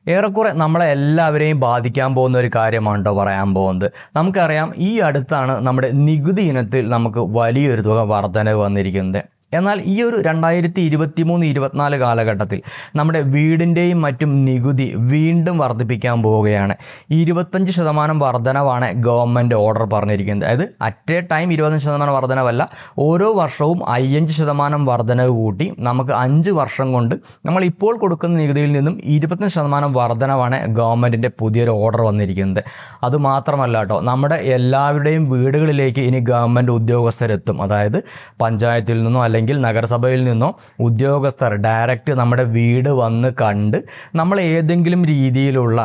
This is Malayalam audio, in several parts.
ഏറെക്കുറെ നമ്മളെ എല്ലാവരെയും ബാധിക്കാൻ പോകുന്ന ഒരു കാര്യമാണ് കേട്ടോ പറയാൻ പോകുന്നത്. നമുക്കറിയാം, ഈ അടുത്താണ് നമ്മുടെ നികുതി ഇനത്തിൽ നമുക്ക് വലിയൊരു തുക വർധനവ് വന്നിരിക്കുന്നത്. എന്നാൽ ഈ ഒരു 2023-24 കാലഘട്ടത്തിൽ നമ്മുടെ വീടിൻ്റെയും മറ്റും നികുതി വീണ്ടും വർദ്ധിപ്പിക്കാൻ പോവുകയാണ്. 25% വർധനവാണ് ഗവൺമെൻറ് ഓർഡർ പറഞ്ഞിരിക്കുന്നത്. അതായത് അറ്റ് എ ടൈം 25% വർധനവല്ല, ഓരോ വർഷവും 5% വർധനവ് കൂട്ടി നമുക്ക് 5 വർഷം കൊണ്ട് നമ്മൾ ഇപ്പോൾ കൊടുക്കുന്ന നികുതിയിൽ നിന്നും 25% വർധനവാണ് ഗവൺമെൻറ്റിൻ്റെ പുതിയൊരു ഓർഡർ വന്നിരിക്കുന്നത്. അതുമാത്രമല്ല കേട്ടോ, നമ്മുടെ എല്ലാവരുടെയും വീടുകളിലേക്ക് ഇനി ഗവൺമെൻറ് ഉദ്യോഗസ്ഥരെത്തും. അതായത് പഞ്ചായത്തിൽ നിന്നോ അല്ലെങ്കിൽ നഗരസഭയിൽ നിന്നോ ഉദ്യോഗസ്ഥർ ഡയറക്റ്റ് നമ്മുടെ വീട് വന്ന് കണ്ട് നമ്മൾ ഏതെങ്കിലും രീതിയിലുള്ള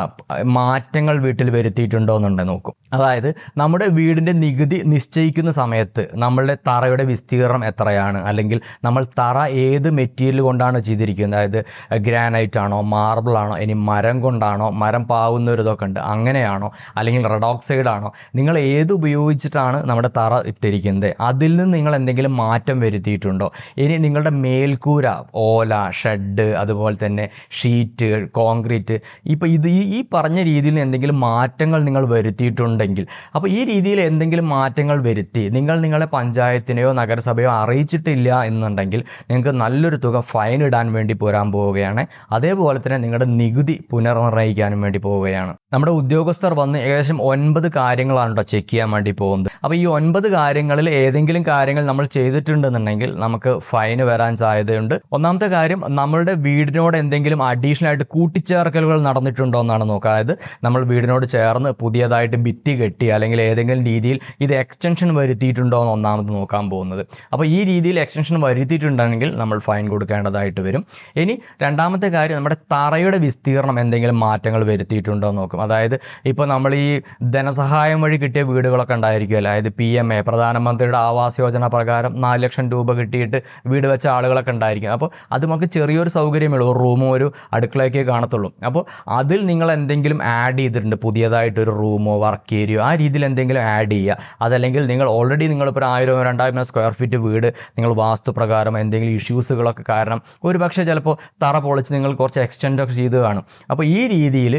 മാറ്റങ്ങൾ വീട്ടിൽ വരുത്തിയിട്ടുണ്ടോ എന്നുണ്ട് നോക്കും. അതായത് നമ്മുടെ വീടിൻ്റെ നികുതി നിശ്ചയിക്കുന്ന സമയത്ത് നമ്മളുടെ തറയുടെ വിസ്തീർണം എത്രയാണ്, അല്ലെങ്കിൽ നമ്മൾ തറ ഏത് മെറ്റീരിയൽ കൊണ്ടാണ് ചെയ്തിരിക്കുന്നത്, അതായത് ഗ്രാനൈറ്റ് ആണോ, മാർബിൾ ആണോ, ഇനി മരം കൊണ്ടാണോ, മരം പാവുന്ന ഒരു ഇതൊക്കെ ഉണ്ട് അങ്ങനെയാണോ, അല്ലെങ്കിൽ റെഡ് ഓക്സൈഡ് ആണോ, നിങ്ങൾ ഏത് ഉപയോഗിച്ചിട്ടാണ് നമ്മുടെ തറ ഇട്ടിരിക്കുന്നത്, അതിൽ നിന്ന് നിങ്ങൾ എന്തെങ്കിലും മാറ്റം വരുത്തിയിട്ടുണ്ടോ, ഇനി നിങ്ങളുടെ മേൽക്കൂര, ഓല, ഷെഡ്, അതുപോലെ തന്നെ ഷീറ്റ്, കോൺക്രീറ്റ്, ഇപ്പോൾ ഈ പറഞ്ഞ രീതിയിൽ എന്തെങ്കിലും മാറ്റങ്ങൾ നിങ്ങൾ വരുത്തിയിട്ടുണ്ടെങ്കിൽ, അപ്പോൾ ഈ രീതിയിൽ എന്തെങ്കിലും മാറ്റങ്ങൾ വരുത്തി നിങ്ങൾ നിങ്ങളെ പഞ്ചായത്തിനെയോ നഗരസഭയോ അറിയിച്ചിട്ടില്ല എന്നുണ്ടെങ്കിൽ നിങ്ങൾക്ക് നല്ലൊരു തുക ഫൈൻ ഇടാൻ വേണ്ടി പോരാൻ പോവുകയാണ്. അതേപോലെ തന്നെ നിങ്ങളുടെ നികുതി പുനർനിർണ്ണയിക്കാനും വേണ്ടി പോവുകയാണ്. നമ്മുടെ ഉദ്യോഗസ്ഥർ വന്ന് ഏകദേശം 9 കാര്യങ്ങളാണ് കേട്ടോ ചെക്ക് ചെയ്യാൻ വേണ്ടി പോകുന്നത്. അപ്പോൾ ഈ 9 കാര്യങ്ങളിൽ ഏതെങ്കിലും കാര്യങ്ങൾ നമ്മൾ ചെയ്തിട്ടുണ്ടെന്നുണ്ടെങ്കിൽ നമുക്ക് ഫൈന് വരാൻ സാധ്യതയുണ്ട്. ഒന്നാമത്തെ കാര്യം, നമ്മളുടെ വീടിനോട് എന്തെങ്കിലും അഡീഷണൽ ആയിട്ട് കൂട്ടിച്ചേർക്കലുകൾ നടന്നിട്ടുണ്ടോ എന്നാണ് നോക്കുക. അതായത് നമ്മൾ വീടിനോട് ചേർന്ന് പുതിയതായിട്ട് ഭിത്തി കെട്ടി അല്ലെങ്കിൽ ഏതെങ്കിലും രീതിയിൽ ഇത് എക്സ്റ്റൻഷൻ വരുത്തിയിട്ടുണ്ടോ എന്ന് ഒന്നാമത് നോക്കാൻ പോകുന്നത്. അപ്പോൾ ഈ രീതിയിൽ എക്സ്റ്റൻഷൻ വരുത്തിയിട്ടുണ്ടെങ്കിൽ നമ്മൾ ഫൈൻ കൊടുക്കേണ്ടതായിട്ട് വരും. ഇനി രണ്ടാമത്തെ കാര്യം, നമ്മുടെ തറയുടെ വിസ്തീർണം എന്തെങ്കിലും മാറ്റങ്ങൾ വരുത്തിയിട്ടുണ്ടോ എന്ന് നോക്കും. അതായത് ഇപ്പോൾ നമ്മൾ ഈ ധനസഹായം വഴി കിട്ടിയ വീടുകളൊക്കെ ഉണ്ടായിരിക്കുമല്ലോ, അതായത് PMA പ്രധാനമന്ത്രിയുടെ ആവാസ് യോജന പ്രകാരം 4 ലക്ഷം രൂപ കിട്ടിയിട്ട് വീട് വെച്ച ആളുകളൊക്കെ ഉണ്ടായിരിക്കും. അപ്പോൾ അത് നമുക്ക് ചെറിയൊരു സൗകര്യമേ ഉള്ളൂ, ഒരു റൂമോ ഒരു അടുക്കളയൊക്കെ കാണത്തുള്ളൂ. അപ്പോൾ അതിൽ നിങ്ങൾ എന്തെങ്കിലും ആഡ് ചെയ്തിട്ടുണ്ട്, പുതിയതായിട്ടൊരു റൂമോ വർക്ക് ഏരിയയോ ആ രീതിയിൽ എന്തെങ്കിലും ആഡ് ചെയ്യുക. അതല്ലെങ്കിൽ നിങ്ങൾ ഓൾറെഡി നിങ്ങളിപ്പോൾ 1000-2000 സ്ക്വയർ ഫീറ്റ് വീട് നിങ്ങൾ വാസ്തുപ്രകാരം എന്തെങ്കിലും ഇഷ്യൂസുകളൊക്കെ കാരണം ഒരു പക്ഷേ ചിലപ്പോൾ തറ പൊളിച്ച് നിങ്ങൾ കുറച്ച് എക്സ്റ്റെൻഡൊക്കെ ചെയ്ത് കാണും. അപ്പോൾ ഈ രീതിയിൽ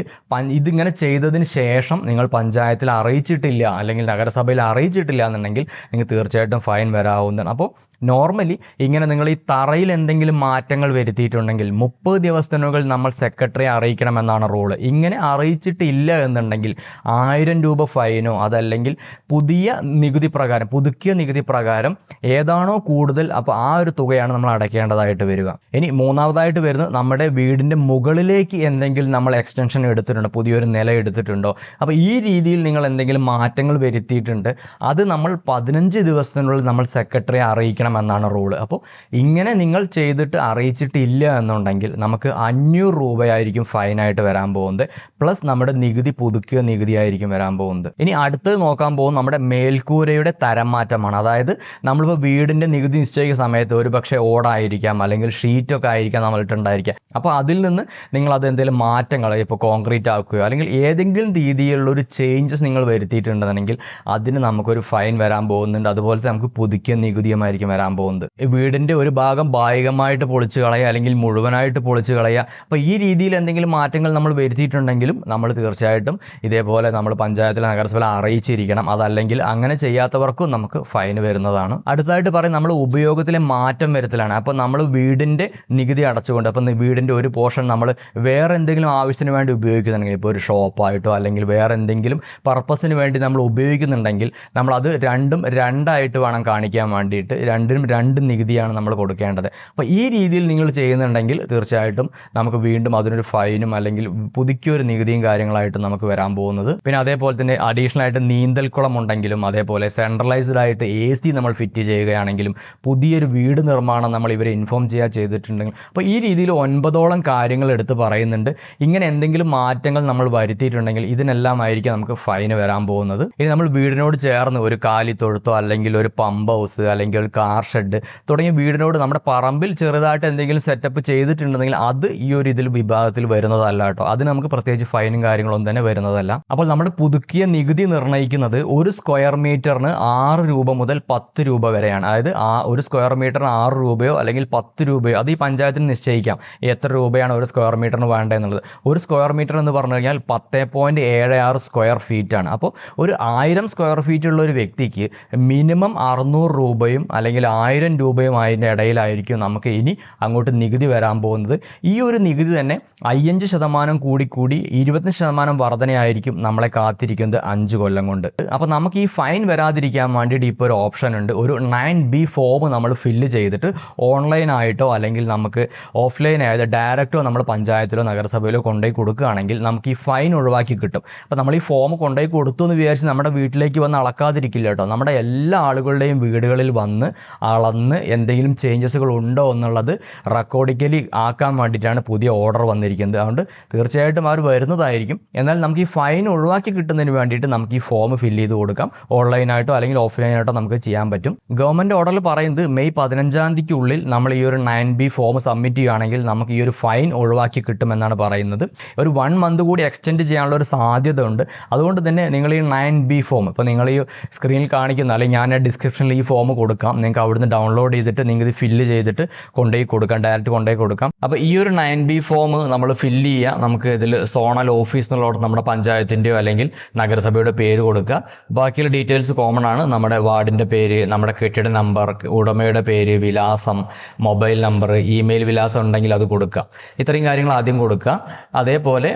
ഇതിങ്ങനെ ചെയ്തതിന് ശേഷം നിങ്ങൾ പഞ്ചായത്തിൽ അറിയിച്ചിട്ടില്ല അല്ലെങ്കിൽ നഗരസഭയിൽ അറിയിച്ചിട്ടില്ല എന്നുണ്ടെങ്കിൽ നിങ്ങൾക്ക് തീർച്ചയായിട്ടും ഫൈൻ വരാവുന്നതാണ്. അപ്പോൾ നോർമലി ഇങ്ങനെ നിങ്ങൾ ഈ തറയിൽ എന്തെങ്കിലും മാറ്റങ്ങൾ വരുത്തിയിട്ടുണ്ടെങ്കിൽ 30 ദിവസത്തിനുള്ളിൽ നമ്മൾ സെക്രട്ടറിയെ അറിയിക്കണമെന്നാണ് റൂള്. ഇങ്ങനെ അറിയിച്ചിട്ടില്ല എന്നുണ്ടെങ്കിൽ 1000 രൂപ ഫൈനോ അതല്ലെങ്കിൽ പുതിയ നികുതി പ്രകാരം പുതുക്കിയ നികുതി പ്രകാരം ഏതാണോ കൂടുതൽ അപ്പോൾ ആ ഒരു തുകയാണ് നമ്മൾ അടയ്ക്കേണ്ടതായിട്ട് വരിക. ഇനി മൂന്നാമതായിട്ട് വരുന്നത്, നമ്മുടെ വീടിൻ്റെ മുകളിലേക്ക് എന്തെങ്കിലും നമ്മൾ എക്സ്റ്റൻഷൻ എടുത്തിട്ടുണ്ടോ, പുതിയൊരു നില എടുത്തിട്ടുണ്ടോ. അപ്പോൾ ഈ രീതിയിൽ നിങ്ങൾ എന്തെങ്കിലും മാറ്റങ്ങൾ വരുത്തിയിട്ടുണ്ട്, അത് നമ്മൾ 15 ദിവസത്തിനുള്ളിൽ നമ്മൾ സെക്രട്ടറിയെ അറിയിക്കണം എന്നാണ് റൂള്. അപ്പോൾ ഇങ്ങനെ നിങ്ങൾ ചെയ്തിട്ട് അറിയിച്ചിട്ടില്ല എന്നുണ്ടെങ്കിൽ നമുക്ക് 500 രൂപയായിരിക്കും ഫൈനായിട്ട് വരാൻ പോകുന്നത്. പ്ലസ് നമ്മുടെ നികുതി പുതുക്കിയ നികുതി ആയിരിക്കും വരാൻ പോകുന്നത്. ഇനി അടുത്തത് നോക്കാൻ പോകുന്നത് നമ്മുടെ മേൽക്കൂരയുടെ തരം മാറ്റമാണ്. അതായത് നമ്മളിപ്പോൾ വീടിൻ്റെ നികുതി നിശ്ചയിക്കുന്ന സമയത്ത് ഒരു പക്ഷേ ഓടായിരിക്കാം അല്ലെങ്കിൽ ഷീറ്റൊക്കെ ആയിരിക്കാം നമ്മളിട്ടുണ്ടായിരിക്കാം. അപ്പോൾ അതിൽ നിന്ന് നിങ്ങളത് എന്തെങ്കിലും മാറ്റങ്ങൾ, ഇപ്പോൾ കോൺക്രീറ്റ് ആക്കുകയോ അല്ലെങ്കിൽ ഏതെങ്കിലും രീതിയിലുള്ളൊരു ചേഞ്ചസ് നിങ്ങൾ വരുത്തിയിട്ടുണ്ടെന്നുണ്ടെങ്കിൽ അതിന് നമുക്കൊരു ഫൈൻ വരാൻ പോകുന്നുണ്ട്. അതുപോലെ നമുക്ക് പുതുക്കിയ നികുതിയുമായിരിക്കും വരാൻ പോകുന്നത്. വീടിൻ്റെ ഒരു ഭാഗം ഭാഗികമായിട്ട് പൊളിച്ച് കളയുക അല്ലെങ്കിൽ മുഴുവനായിട്ട് പൊളിച്ച് കളയുക. അപ്പോൾ ഈ രീതിയിൽ എന്തെങ്കിലും മാറ്റങ്ങൾ നമ്മൾ വരുത്തിയിട്ടുണ്ടെങ്കിലും നമ്മൾ തീർച്ചയായിട്ടും ഇതേപോലെ നമ്മൾ പഞ്ചായത്തിൽ നഗരസഭയിൽ അറിയിച്ചിരിക്കണം. അതല്ലെങ്കിൽ അങ്ങനെ ചെയ്യാത്തവർക്കും നമുക്ക് ഫൈൻ വരുന്നതാണ്. അടുത്തതായിട്ട് പറയും, നമ്മൾ ഉപയോഗത്തിലെ മാറ്റം വരുത്തലാണ്. അപ്പോൾ നമ്മൾ വീടിൻ്റെ നികുതി അടച്ചുകൊണ്ട് അപ്പോൾ വീടിൻ്റെ ഒരു പോർഷൻ നമ്മൾ വേറെ എന്തെങ്കിലും ആവശ്യത്തിന് വേണ്ടി ഉപയോഗിക്കുന്നുണ്ടെങ്കിൽ, ഇപ്പോൾ ഒരു ഷോപ്പായിട്ടോ അല്ലെങ്കിൽ വേറെ എന്തെങ്കിലും പർപ്പസിന് വേണ്ടി നമ്മൾ ഉപയോഗിക്കുന്നുണ്ടെങ്കിൽ നമ്മൾ അത് രണ്ടും രണ്ടായിട്ട് വേണം കാണിക്കാൻ വേണ്ടിയിട്ട്. രണ്ടിനും 2 നികുതിയാണ് നമ്മൾ കൊടുക്കേണ്ടത്. അപ്പോൾ ഈ രീതിയിൽ നിങ്ങൾ ചെയ്യുന്നുണ്ടെങ്കിൽ തീർച്ചയായിട്ടും നമുക്ക് വീണ്ടും അതിനൊരു ഫൈനും അല്ലെങ്കിൽ പുതുക്കിയൊരു നികുതിയും കാര്യങ്ങളായിട്ട് നമുക്ക് വരാൻ പോകുന്നത്. പിന്നെ അതേപോലെ തന്നെ അഡീഷണൽ ആയിട്ട് നീന്തൽക്കുളം ഉണ്ടെങ്കിലും അതേപോലെ സെൻട്രലൈസ്ഡ് ആയിട്ട് AC നമ്മൾ ഫിറ്റ് ചെയ്യുകയാണെങ്കിലും പുതിയൊരു വീട് നിർമ്മാണം നമ്മൾ ഇവരെ ഇൻഫോം ചെയ്തിട്ടുണ്ടെങ്കിൽ അപ്പോൾ ഈ രീതിയിൽ 9ഓളം കാര്യങ്ങൾ എടുത്ത് പറയുന്നുണ്ട്. ഇങ്ങനെ എന്തെങ്കിലും മാറ്റങ്ങൾ നമ്മൾ വരുത്തിയിട്ടുണ്ടെങ്കിൽ ഇതിനെല്ലാം ആയിരിക്കും നമുക്ക് ഫൈന് വരാൻ പോകുന്നത്. ഇനി നമ്മൾ വീടിനോട് ചേർന്ന് ഒരു കാലിത്തൊഴുത്തോ അല്ലെങ്കിൽ ഒരു പമ്പ് ഹൗസ് അല്ലെങ്കിൽ ഒരു കാർ കാർ ഷെഡ് തുടങ്ങിയ വീടിനോട് നമ്മുടെ പറമ്പിൽ ചെറുതായിട്ട് എന്തെങ്കിലും സെറ്റപ്പ് ചെയ്തിട്ടുണ്ടെങ്കിൽ അത് ഈ ഒരു ഇതിൽ വിഭാഗത്തിൽ വരുന്നതല്ല കേട്ടോ. അതിന് നമുക്ക് പ്രത്യേകിച്ച് ഫൈനും കാര്യങ്ങളൊന്നും തന്നെ വരുന്നതല്ല. അപ്പോൾ നമ്മുടെ പുതുക്കിയ നികുതി നിർണ്ണയിക്കുന്നത് ഒരു സ്ക്വയർ മീറ്ററിന് 6 രൂപ മുതൽ 10 രൂപ വരെയാണ്. അതായത് ഒരു സ്ക്വയർ മീറ്ററിന് 6 രൂപയോ അല്ലെങ്കിൽ 10 രൂപയോ അത് ഈ പഞ്ചായത്തിന് നിശ്ചയിക്കാം എത്ര രൂപയാണ് ഒരു സ്ക്വയർ മീറ്ററിന് വേണ്ടതെന്നുള്ളത്. ഒരു സ്ക്വയർ മീറ്റർ എന്ന് പറഞ്ഞു കഴിഞ്ഞാൽ 10.76 സ്ക്വയർ ഫീറ്റ് ആണ്. അപ്പോൾ ഒരു 1000 സ്ക്വയർ ഫീറ്റ് ഉള്ള ഒരു വ്യക്തിക്ക് മിനിമം 600 രൂപയും അല്ലെങ്കിൽ 1000 രൂപയും അതിൻ്റെ ഇടയിലായിരിക്കും നമുക്ക് ഇനി അങ്ങോട്ട് നികുതി വരാൻ പോകുന്നത്. ഈ ഒരു നികുതി തന്നെ 5% കൂടി 25% വർധനയായിരിക്കും നമ്മളെ കാത്തിരിക്കുന്നത് 5 കൊല്ലം കൊണ്ട്. അപ്പോൾ നമുക്ക് ഈ ഫൈൻ വരാതിരിക്കാൻ വേണ്ടിയിട്ട് ഇപ്പോൾ ഒരു ഓപ്ഷൻ ഉണ്ട്. ഒരു 9B ഫോം നമ്മൾ ഫില്ല് ചെയ്തിട്ട് ഓൺലൈനായിട്ടോ അല്ലെങ്കിൽ നമുക്ക് ഓഫ്ലൈനായത് ഡയറക്റ്റോ നമ്മൾ പഞ്ചായത്തിലോ നഗരസഭയിലോ കൊണ്ടുപോയി കൊടുക്കുകയാണെങ്കിൽ നമുക്ക് ഈ ഫൈൻ ഒഴിവാക്കി കിട്ടും. അപ്പോൾ നമ്മൾ ഈ ഫോം കൊണ്ടുപോയി കൊടുത്തു എന്ന് വിചാരിച്ച് നമ്മുടെ വീട്ടിലേക്ക് വന്ന് അളക്കാതിരിക്കില്ല കേട്ടോ. നമ്മുടെ എല്ലാ ആളുകളുടെയും വീടുകളിൽ വന്ന് അളന്ന് എന്തെങ്കിലും ചേഞ്ചസുകൾ ഉണ്ടോ എന്നുള്ളത് റെക്കോർഡിക്കലി ആക്കാൻ വേണ്ടിയിട്ടാണ് പുതിയ ഓർഡർ വന്നിരിക്കുന്നത്. അതുകൊണ്ട് തീർച്ചയായിട്ടും അവർ വരുന്നതായിരിക്കും. എന്നാൽ നമുക്ക് ഈ ഫൈൻ ഒഴിവാക്കി കിട്ടുന്നതിന് വേണ്ടിയിട്ട് നമുക്ക് ഈ ഫോം ഫില്ല് ചെയ്ത് കൊടുക്കാം. ഓൺലൈനായിട്ടോ അല്ലെങ്കിൽ ഓഫ്ലൈനായിട്ടോ നമുക്ക് ചെയ്യാൻ പറ്റും. ഗവൺമെൻറ് ഓർഡറിൽ പറയുന്നത് മെയ് 15-ാം തീയതിക്കുള്ളിൽ നമ്മൾ ഈ ഒരു 9B ഫോം സബ്മിറ്റ് ചെയ്യുകയാണെങ്കിൽ നമുക്ക് ഈ ഒരു ഫൈൻ ഒഴിവാക്കി കിട്ടുമെന്നാണ് പറയുന്നത്. ഒരു 1 മന്ത് കൂടി എക്സ്റ്റെൻഡ് ചെയ്യാനുള്ള ഒരു സാധ്യത ഉണ്ട്. അതുകൊണ്ട് തന്നെ നിങ്ങൾ ഈ 9B ഫോം ഇപ്പോൾ നിങ്ങൾ ഈ സ്ക്രീനിൽ കാണിക്കുന്ന അല്ലെങ്കിൽ ഞാൻ ഡിസ്ക്രിപ്ഷനിൽ ഈ ഫോം കൊടുക്കാം. നിങ്ങൾക്ക് അവിടുന്ന് ഡൗൺലോഡ് ചെയ്തിട്ട് നിങ്ങൾക്ക് ഇത് ഫില്ല് ചെയ്തിട്ട് കൊണ്ടുപോയി കൊടുക്കാം, ഡയറക്റ്റ് കൊണ്ടുപോയി കൊടുക്കാം. അപ്പോൾ ഈ ഒരു 9B ഫോം നമ്മൾ ഫില്ല് ചെയ്യുക. നമുക്ക് ഇതിൽ സോണൽ ഓഫീസ് എന്നുള്ളത് നമ്മുടെ പഞ്ചായത്തിൻ്റെയോ അല്ലെങ്കിൽ നഗരസഭയുടെ പേര് കൊടുക്കുക. ബാക്കിയുള്ള ഡീറ്റെയിൽസ് കോമൺ ആണ്. നമ്മുടെ വാർഡിൻ്റെ പേര്, നമ്മുടെ കെട്ടിട നമ്പർ, ഉടമയുടെ പേര്, വിലാസം, മൊബൈൽ നമ്പർ, ഇമെയിൽ വിലാസം ഉണ്ടെങ്കിൽ അത് കൊടുക്കുക. ഇത്രയും കാര്യങ്ങൾ ആദ്യം കൊടുക്കുക. അതേപോലെ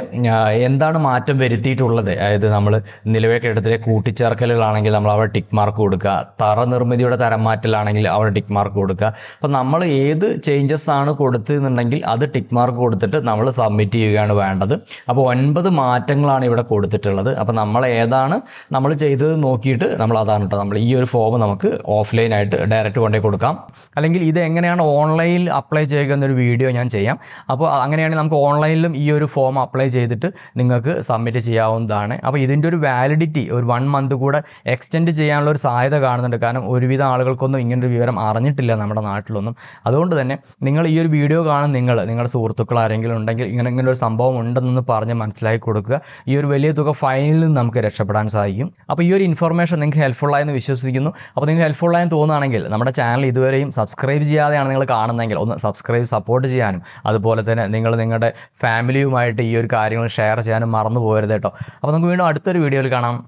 എന്താണ് മാറ്റം വരുത്തിയിട്ടുള്ളത്, അതായത് നമ്മൾ നിലവിലെ കെട്ടിടത്തിലെ കൂട്ടിച്ചേർക്കലുകളാണെങ്കിൽ നമ്മൾ അവിടെ ടിക്ക് മാർക്ക് കൊടുക്കുക. തറ നിർമ്മിതിയുടെ തരം മാറ്റലാണെങ്കിൽ അവിടെ ടിക്ക് മാർക്ക് കൊടുക്കുക. അപ്പോൾ നമ്മൾ ഏത് ചേഞ്ചസ് ആണ് കൊടുത്തതെന്നുണ്ടെങ്കിൽ അത് ടിക്ക് മാർക്ക് കൊടുത്തിട്ട് നമ്മൾ സബ്മിറ്റ് ചെയ്യുകയാണ് വേണ്ടത്. അപ്പോൾ 9 മാറ്റങ്ങളാണ് ഇവിടെ കൊടുത്തിട്ടുള്ളത്. അപ്പോൾ നമ്മൾ ഏതാണ് നമ്മൾ ചെയ്തത് നോക്കിയിട്ട് നമ്മൾ അതാണ് കേട്ടോ നമ്മൾ ഈ ഒരു ഫോം നമുക്ക് ഓഫ്ലൈനായിട്ട് ഡയറക്റ്റ് കൊണ്ടുപോയി കൊടുക്കാം. അല്ലെങ്കിൽ ഇത് എങ്ങനെയാണ് ഓൺലൈനിൽ അപ്ലൈ ചെയ്യുക എന്നൊരു വീഡിയോ ഞാൻ ചെയ്യാം. അപ്പോൾ അങ്ങനെയാണെങ്കിൽ നമുക്ക് ഓൺലൈനിലും ഈ ഒരു ഫോം അപ്ലൈ ചെയ്തിട്ട് നിങ്ങൾക്ക് സബ്മിറ്റ് ചെയ്യാവുന്നതാണ്. അപ്പോൾ ഇതിൻ്റെ ഒരു വാലിഡിറ്റി ഒരു 1 മന്ത് കൂടെ എക്സ്റ്റെൻഡ് ചെയ്യാനുള്ള ഒരു സാധ്യത കാണുന്നുണ്ട്. കാരണം ഒരുവിധം ആളുകൾക്കൊന്നും ഇങ്ങനൊരു വിവരം അറിഞ്ഞിട്ടില്ല നമ്മുടെ നാട്ടിലൊന്നും. അതുകൊണ്ട് തന്നെ നിങ്ങൾ ഈ ഒരു വീഡിയോ കാണുന്ന നിങ്ങളുടെ സുഹൃത്തുക്കൾ ആരെങ്കിലും ഉണ്ടെങ്കിൽ ഇങ്ങനെ ഒരു സംഭവം ഉണ്ടെന്ന് പറഞ്ഞ് മനസ്സിലാക്കി കൊടുക്കുക. ഈ ഒരു വലിയ തുക ഫൈനിൽ നിന്ന് നമുക്ക് രക്ഷപ്പെടാൻ സാധിക്കും. അപ്പോൾ ഈ ഒരു ഇൻഫർമേഷൻ നിങ്ങൾക്ക് ഹെൽപ്ഫുള്ളായെന്ന് വിശ്വസിക്കുന്നു. അപ്പോൾ നിങ്ങൾക്ക് ഹെൽപ്ഫുള്ളായെന്ന് തോന്നുകയാണെങ്കിൽ നമ്മുടെ ചാനൽ ഇതുവരെയും സബ്സ്ക്രൈബ് ചെയ്യാതെയാണ് നിങ്ങൾ കാണുന്നതെങ്കിൽ ഒന്ന് സബ്സ്ക്രൈബ് സപ്പോർട്ട് ചെയ്യാനും അതുപോലെ തന്നെ നിങ്ങളുടെ ഫാമിലിയുമായിട്ട് ഈ ഒരു കാര്യങ്ങൾ ഷെയർ ചെയ്യാനും മറന്നു പോകരുത് കേട്ടോ. അപ്പോൾ നമുക്ക് വീണ്ടും അടുത്തൊരു വീഡിയോയിൽ കാണാം.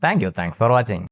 Thanks for watching.